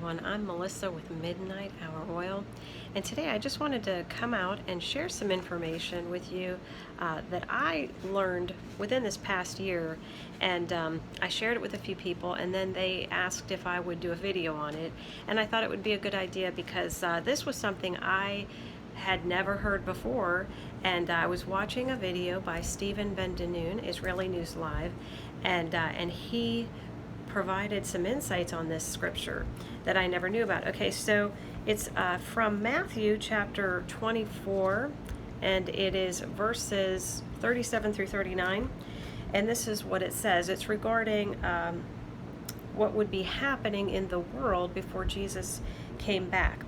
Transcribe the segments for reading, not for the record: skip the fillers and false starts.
everyone. I'm Melissa with Midnight Hour Oil, and today I just wanted to come out and share some information with you that I learned within this past year, and I shared it with a few people, and then they asked if I would do a video on it, and I thought it would be a good idea because this was something I had never heard before, and I was watching a video by Stephen Ben-deNoon, Israeli News Live, and he provided some insights on this scripture that I never knew about. Okay, so it's from Matthew chapter 24, and it is verses 37 through 39, and this is what it says. It's regarding what would be happening in the world before Jesus came back,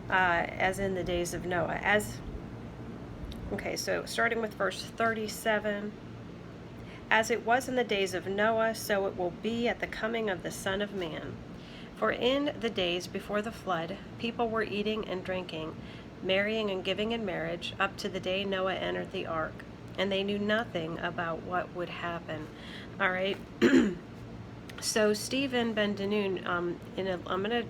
as in the days of Noah. Okay, so starting with verse 37. As it was in the days of Noah, so it will be at the coming of the Son of Man. For in the days before the flood, people were eating and drinking, marrying and giving in marriage, up to the day Noah entered the ark, and they knew nothing about what would happen. All right. So Stephen Ben-deNoon, I'm going to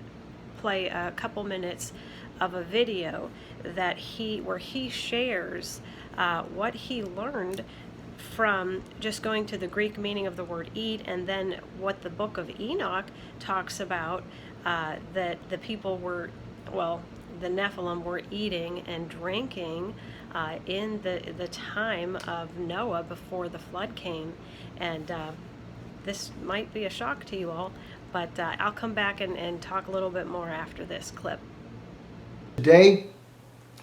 play a couple minutes of a video that where he shares what he learned from just going to the Greek meaning of the word eat, and then what the book of Enoch talks about, that the people were, the Nephilim were eating and drinking in the time of Noah before the flood came. And this might be a shock to you all, but I'll come back and talk a little bit more after this clip. Today,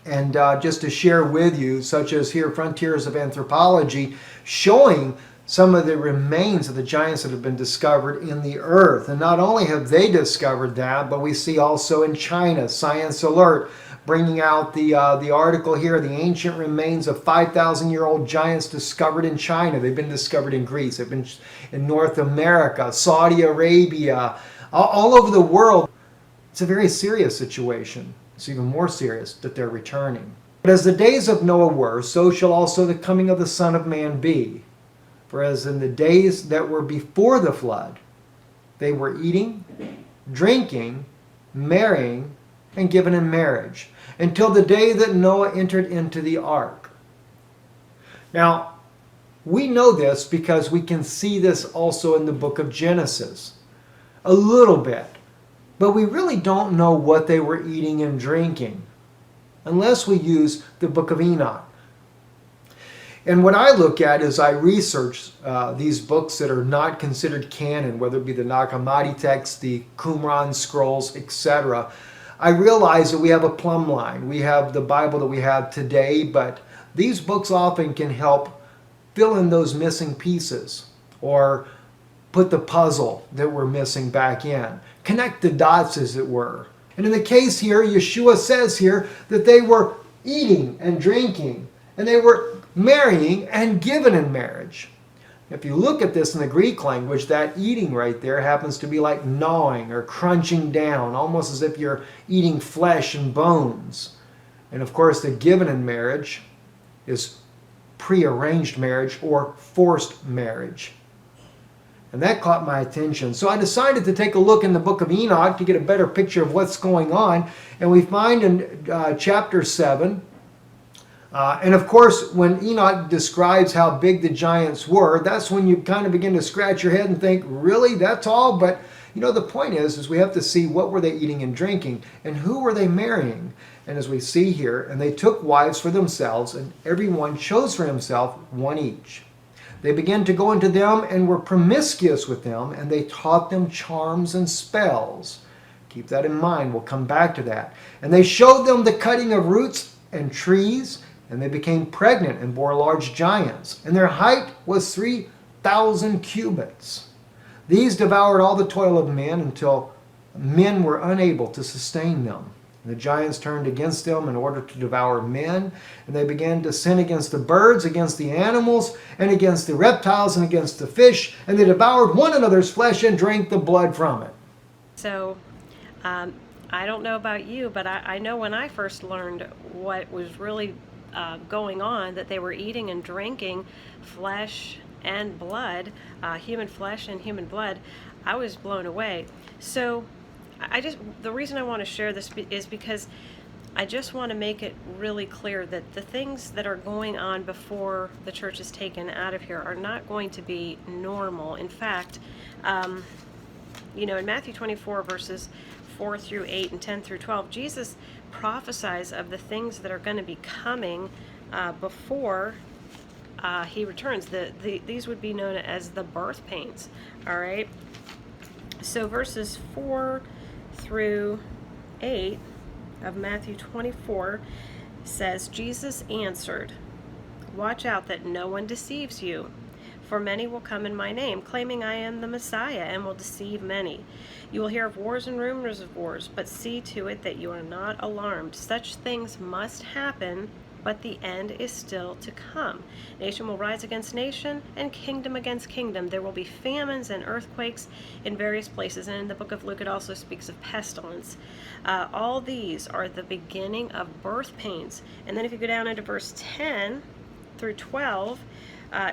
and just to share with you, such as here, Frontiers of Anthropology, showing some of the remains of the giants that have been discovered in the earth. And not only have they discovered that, but we see also in China, Science Alert, bringing out the article here, the ancient remains of 5,000-year-old giants discovered in China. They've been discovered in Greece, they've been in North America, Saudi Arabia, all over the world. It's a very serious situation. It's even more serious that they're returning. But as the days of Noah were, so shall also the coming of the Son of Man be. For as in the days that were before the flood, they were eating, drinking, marrying, and given in marriage, until the day that Noah entered into the ark. Now, we know this because we can see this also in the book of Genesis. A little bit. But we really don't know what they were eating and drinking unless we use the book of Enoch. And what I look at is I research these books that are not considered canon, whether it be the Nag Hammadi texts, the Qumran scrolls, etc. I realize that we have a plumb line. We have the Bible that we have today, but these books often can help fill in those missing pieces or put the puzzle that we're missing back in. Connect the dots, as it were. And in the case here, Yeshua says here that they were eating and drinking, and they were marrying and given in marriage. If you look at this in the Greek language, that eating right there happens to be like gnawing or crunching down, almost as if you're eating flesh and bones. And of course, the given in marriage is prearranged marriage or forced marriage. And that caught my attention. So I decided to take a look in the book of Enoch to get a better picture of what's going on. And we find in chapter 7, and of course, when Enoch describes how big the giants were, that's when you kind of begin to scratch your head and think, really, that's all? But you know, the point is we have to see what were they eating and drinking, and who were they marrying. And as we see here, and they took wives for themselves, and everyone chose for himself one each. They began to go into them and were promiscuous with them, and they taught them charms and spells. Keep that in mind. We'll come back to that. And they showed them the cutting of roots and trees, and they became pregnant and bore large giants. And their height was 3,000 cubits. These devoured all the toil of men until men were unable to sustain them. And the giants turned against them in order to devour men, and they began to sin against the birds, against the animals, and against the reptiles, and against the fish, and they devoured one another's flesh and drank the blood from it. So, I don't know about you, but I know when I first learned what was really going on, that they were eating and drinking flesh and blood, human flesh and human blood, I was blown away. So the reason I want to share this is because I just want to make it really clear that the things that are going on before the church is taken out of here are not going to be normal. In fact, in Matthew 24, verses 4 through 8 and 10 through 12, Jesus prophesies of the things that are going to be coming before he returns. These would be known as the birth pains. All right. So verses 4 through 8 of Matthew 24 says, Jesus answered, "Watch out that no one deceives you. For many will come in my name, claiming I am the Messiah, and will deceive many. You will hear of wars and rumors of wars, but see to it that you are not alarmed. Such things must happen, but the end is still to come. Nation will rise against nation, and kingdom against kingdom. There will be famines and earthquakes in various places." And in the book of Luke, it also speaks of pestilence. All these are the beginning of birth pains. And then if you go down into verse 10 through 12,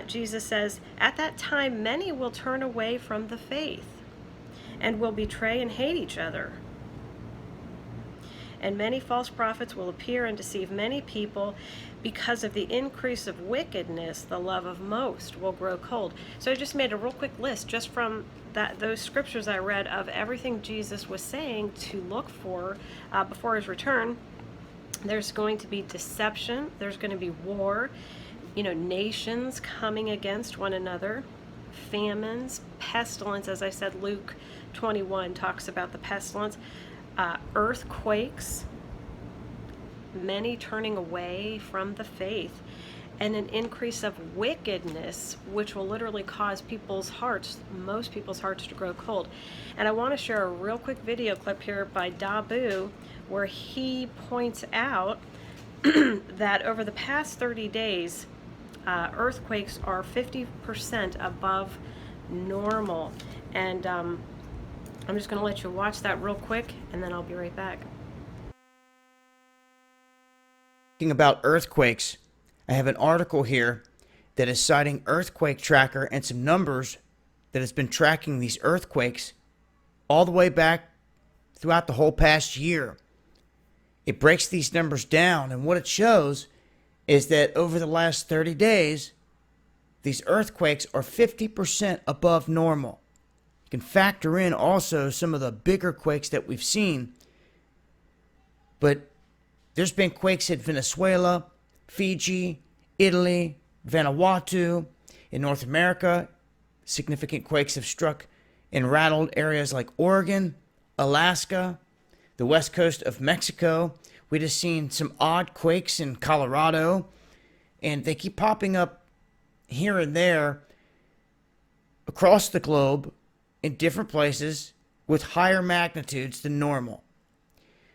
Jesus says, "At that time many will turn away from the faith and will betray and hate each other. And many false prophets will appear and deceive many people. Because of the increase of wickedness, the love of most will grow cold." So I just made a real quick list just from those scriptures I read of everything Jesus was saying to look for before his return. There's going to be deception. There's going to be war. Nations coming against one another, famines, pestilence. As I said, Luke 21 talks about the pestilence, earthquakes, many turning away from the faith, and an increase of wickedness, which will literally cause most people's hearts to grow cold. And I want to share a real quick video clip here by Dabu, where he points out that over the past 30 days, earthquakes are 50% above normal. And I'm just going to let you watch that real quick, and then I'll be right back. Talking about earthquakes, I have an article here that is citing Earthquake Tracker and some numbers that has been tracking these earthquakes all the way back throughout the whole past year. It breaks these numbers down, and what it shows is that over the last 30 days, these earthquakes are 50% above normal. You can factor in also some of the bigger quakes that we've seen, but there's been quakes at Venezuela, Fiji, Italy, Vanuatu. In North America, significant quakes have struck and rattled areas like Oregon, Alaska, the west coast of Mexico. We just seen some odd quakes in Colorado, and they keep popping up here and there across the globe in different places with higher magnitudes than normal.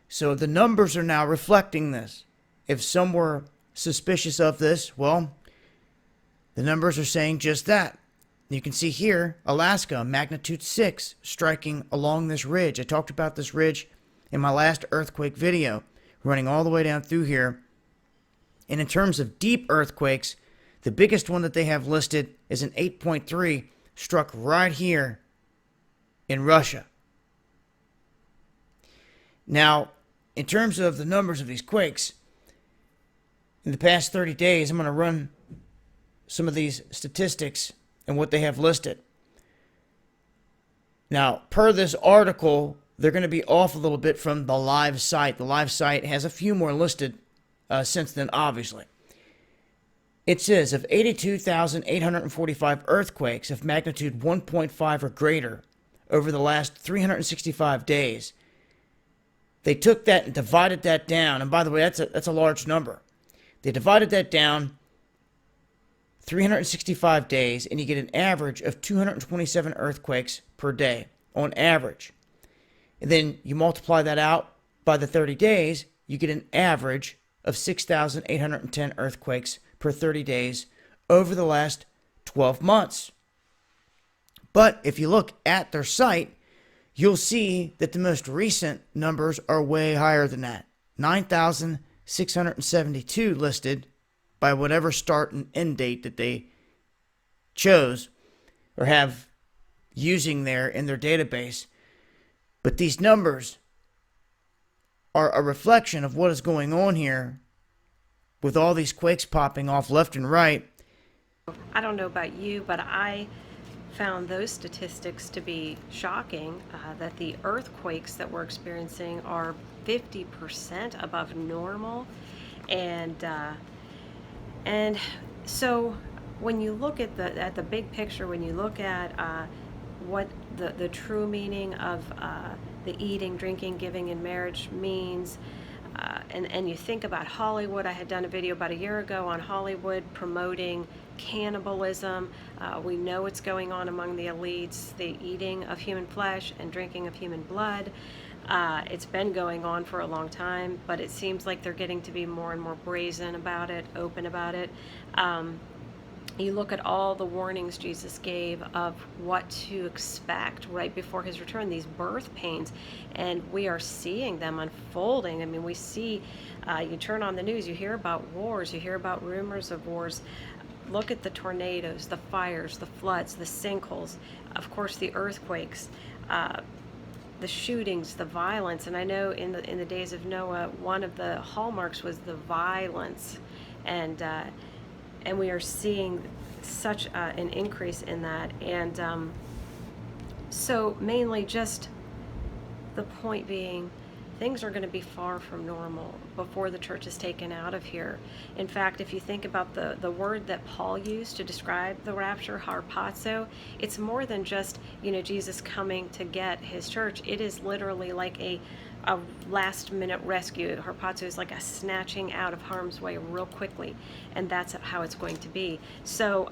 So the numbers are now reflecting this. If some were suspicious of this, well, the numbers are saying just that. You can see here, Alaska, magnitude 6, striking along this ridge. I talked about this ridge in my last earthquake video, running all the way down through here. And in terms of deep earthquakes, the biggest one that they have listed is an 8.3, struck right here in Russia. Now, in terms of the numbers of these quakes, in the past 30 days, I'm going to run some of these statistics and what they have listed. Now, per this article, they're going to be off a little bit from the live site. The live site has a few more listed since then, obviously. It says of 82,845 earthquakes of magnitude 1.5 or greater over the last 365 days, they took that and divided that down. And by the way, that's a large number. They divided that down 365 days, and you get an average of 227 earthquakes per day on average. And then you multiply that out by the 30 days, you get an average of 6,810 earthquakes per 30 days over the last 12 months. But if you look at their site, you'll see that the most recent numbers are way higher than that. 9,672 listed by whatever start and end date that they chose or have using there in their database. But these numbers are a reflection of what is going on here with all these quakes popping off left and right. I don't know about you, but I found those statistics to be shocking, that the earthquakes that we're experiencing are 50% above normal. And so when you look at the big picture, when you look at what the true meaning of the eating, drinking, giving in marriage means, and you think about Hollywood. I had done a video about a year ago on Hollywood promoting cannibalism. We know what's going on among the elites, the eating of human flesh and drinking of human blood. It's been going on for a long time, but it seems like they're getting to be more and more brazen about it, open about it. You look at all the warnings Jesus gave of what to expect right before his return, these birth pains, and we are seeing them unfolding. I mean, we see, you turn on the news, you hear about wars, you hear about rumors of wars. Look at the tornadoes, the fires, the floods, the sinkholes, of course the earthquakes, the shootings, the violence. And I know in the days of Noah, one of the hallmarks was the violence, and we are seeing such an increase in that. And so mainly just the point being, things are going to be far from normal before the church is taken out of here. In fact, if you think about the word that Paul used to describe the rapture, harpazo, it's more than just, Jesus coming to get his church. It is literally like a last minute rescue. Harpazo is like a snatching out of harm's way real quickly, and that's how it's going to be. So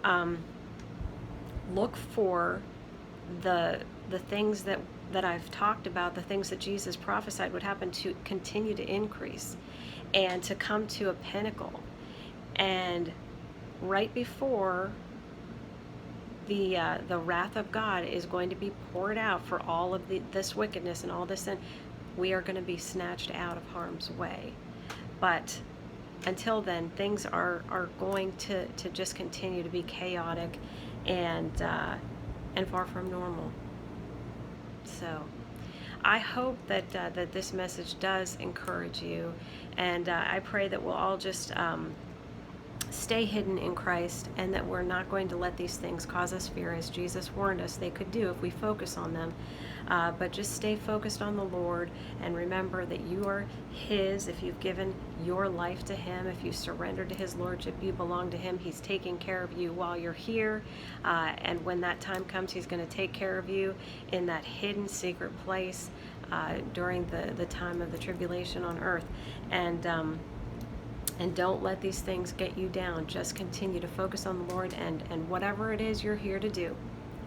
look for the things that I've talked about, the things that Jesus prophesied would happen, to continue to increase and to come to a pinnacle. And right before the wrath of God is going to be poured out for all of this wickedness and all this sin, we are going to be snatched out of harm's way. But until then, things are going to just continue to be chaotic and far from normal. So I hope that that this message does encourage you, and I pray that we'll all just stay hidden in Christ, and that we're not going to let these things cause us fear, as Jesus warned us they could do if we focus on them. But just stay focused on the Lord, and remember that you are his. If you've given your life to him, if you surrender to his lordship, you belong to him. He's taking care of you while you're here, and when that time comes, he's going to take care of you in that hidden secret place during the time of the tribulation on earth. And don't let these things get you down. Just continue to focus on the Lord and whatever it is you're here to do.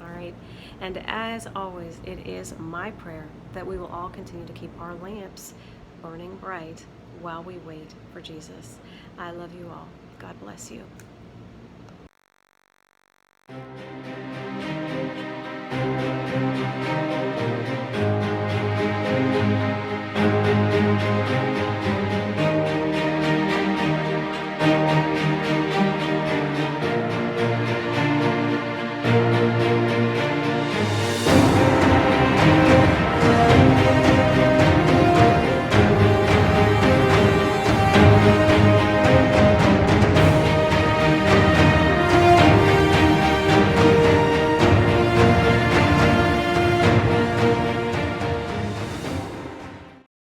All right. And as always, it is my prayer that we will all continue to keep our lamps burning bright while we wait for Jesus. I love you all. God bless you.